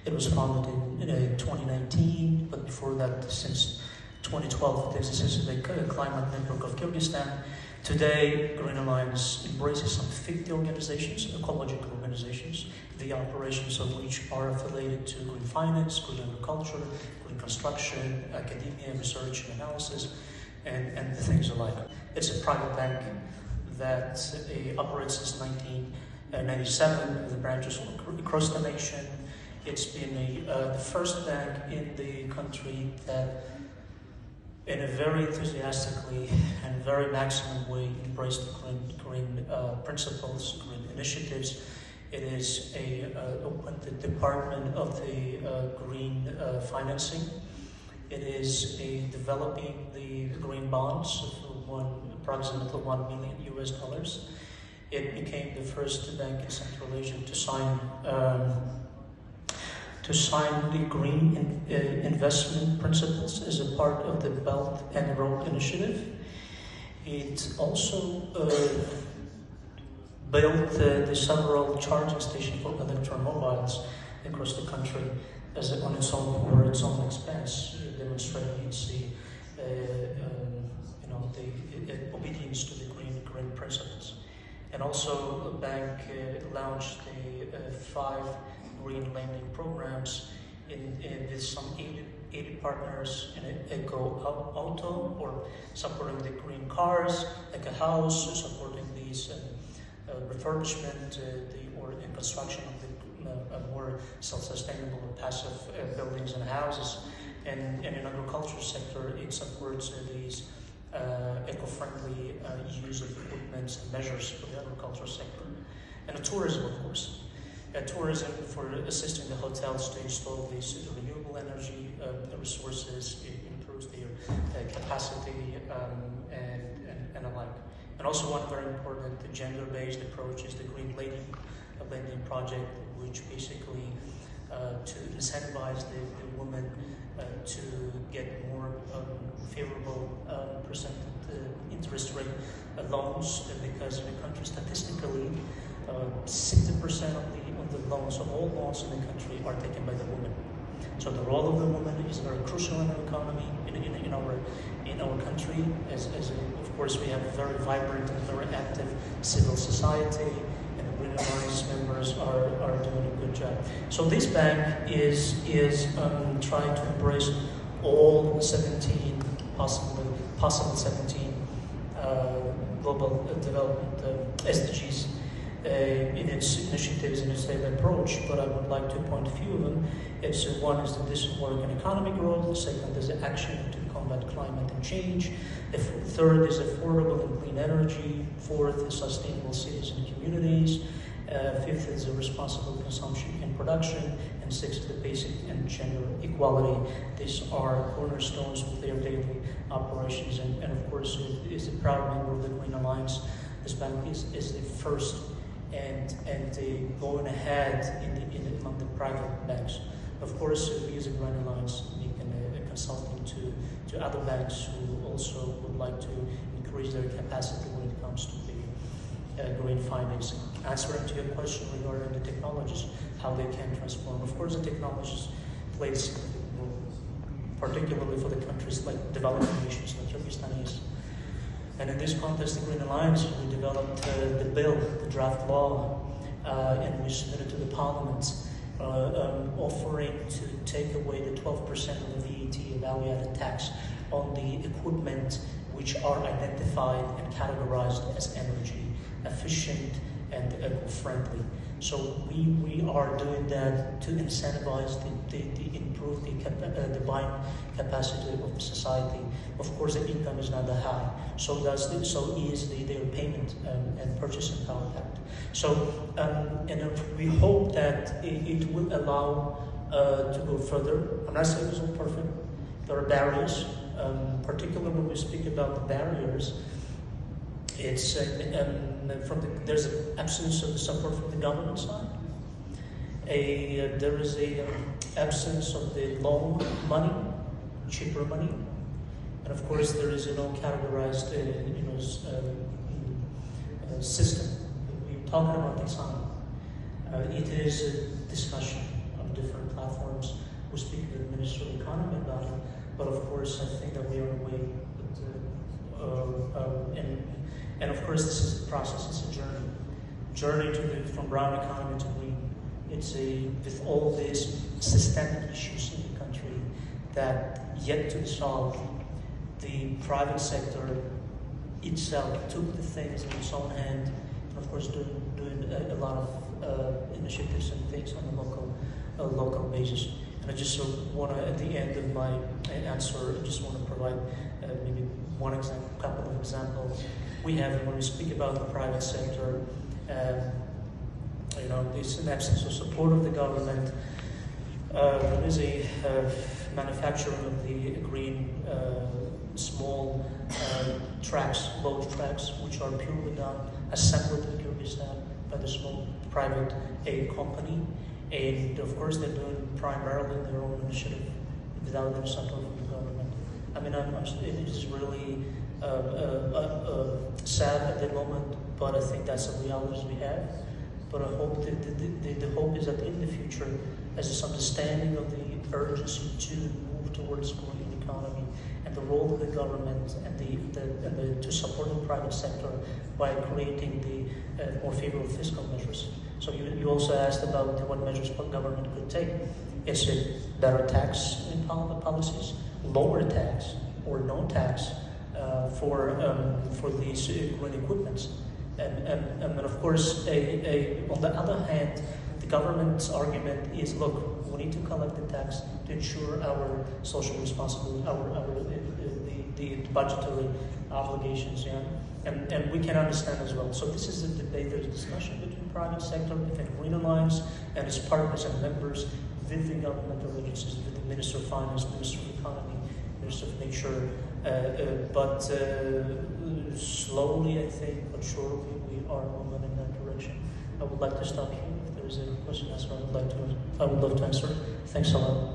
It was founded in 2019, but before that, since 2012, it exists as the Climate Network of Kyrgyzstan. Today, Green Alliance embraces some 50 organizations, ecological organizations, the operations of which are affiliated to green finance, green agriculture, green construction, academia, research and analysis, and things alike. It's a private bank that operates since 1997 with branches across the nation. It's been the first bank in the country that, in a very enthusiastically and very maximum way, embraced green principles, green initiatives. It is opened the department of the green financing. It is developing the green bonds of approximately $1 million US. It became the first bank in Central Asia to sign the green investment principles as a part of the Belt and Road Initiative. It also built the several charging stations for electromobiles across the country on its own expense, demonstrating its the obedience to the green principles. And also, the bank launched 5 green lending programs with some 80 partners in Eco Auto, or supporting the green cars, Eco House, supporting these refurbishment or construction of the more self-sustainable and passive buildings and houses. And in agriculture sector, it supports these eco-friendly use of equipment and measures for the agriculture sector. And the tourism, of course. Tourism for assisting the hotels to install these renewable energy resources. It improves their capacity and alike. And also one very important gender-based approach is the Green Lending Project, which basically to incentivize the women to get more favorable percent interest rate loans, because in the country statistically 60% of the loans, of all loans in the country, are taken by the women. So the role of the woman is very crucial in our economy, in our country. As of course, we have a very vibrant and very active civil society, and the Green Alliance members are doing a good job. So this bank is trying to embrace all 17 possible 17 global development SDGs in its initiatives and its daily approach, but I would like to point a few of them. One is the decent work and economic growth. The second is the action to combat climate and change. The third is affordable and clean energy. Fourth is sustainable cities and communities. Fifth is the responsible consumption and production. And sixth is the basic and gender equality. These are cornerstones of their daily operations. And of course, it is a proud member of the Green Alliance. This bank is the first and going ahead among the private banks. Of course, we as a Green Alliance make a consulting to other banks who also would like to increase their capacity when it comes to the green financing. Answering to your question regarding the technologies, how they can transform. Of course, the technologies plays, particularly for the countries like developing nations like Kyrgyzstan is. And in this context, the Green Alliance, we developed the bill, the draft law, and we submitted to the Parliament, offering to take away the 12% of the VAT, value-added tax, on the equipment which are identified and categorized as energy efficient and eco-friendly. So we are doing that to incentivize improve the buying capacity of society. Of course, the income is not that high, so is their payment and purchasing power pact. So and we hope that it will allow to go further. I'm not saying it's all perfect. There are barriers, particularly when we speak about the barriers. It's there's an absence of support from the government side. There is a absence of the loan money, cheaper money, and of course there is no categorized system. We're talking about design. It is a discussion. different platforms who speak to the Minister of Economy about it. But of course, I think that we are on the way. And of course, this is the process. It's a journey from brown economy to green. It's with all these systemic issues in the country that yet to be solved, the private sector itself took the things in its own hand, and of course doing a lot of initiatives and things on a local basis. And I just want to, at the end of my answer, I just want to provide maybe one example, couple of examples. We have, when we speak about the private sector, there's an absence of support of the government. There is a manufacturing of the green small tracks, load tracks, which are purely done, assembled in Kyrgyzstan by the small private aid company. And of course, they're doing primarily their own initiative without any support from the government. I mean, it is really sad at the moment, but I think that's the realities we have. But I hope that the hope is that in the future, as this understanding of the urgency to move towards green economy and the role of the government and to support the private sector by creating the more favorable fiscal measures. So you also asked about what measures government could take. Is it better tax policies, lower tax, or no tax for these green equipments? And of course, on the other hand, the government's argument is, look, we need to collect the tax to ensure our social responsibility, the budgetary obligations, yeah? And we can understand as well. So this is a debate, there's a discussion between private sector, between Green Alliance and its partners and members, with the governmental agencies, with the Minister of Finance, Minister of Economy, Minister of Nature, but slowly, I think, but surely, we are moving in that direction. I would like to stop here. If there is a question, I would love to answer. Thanks a lot.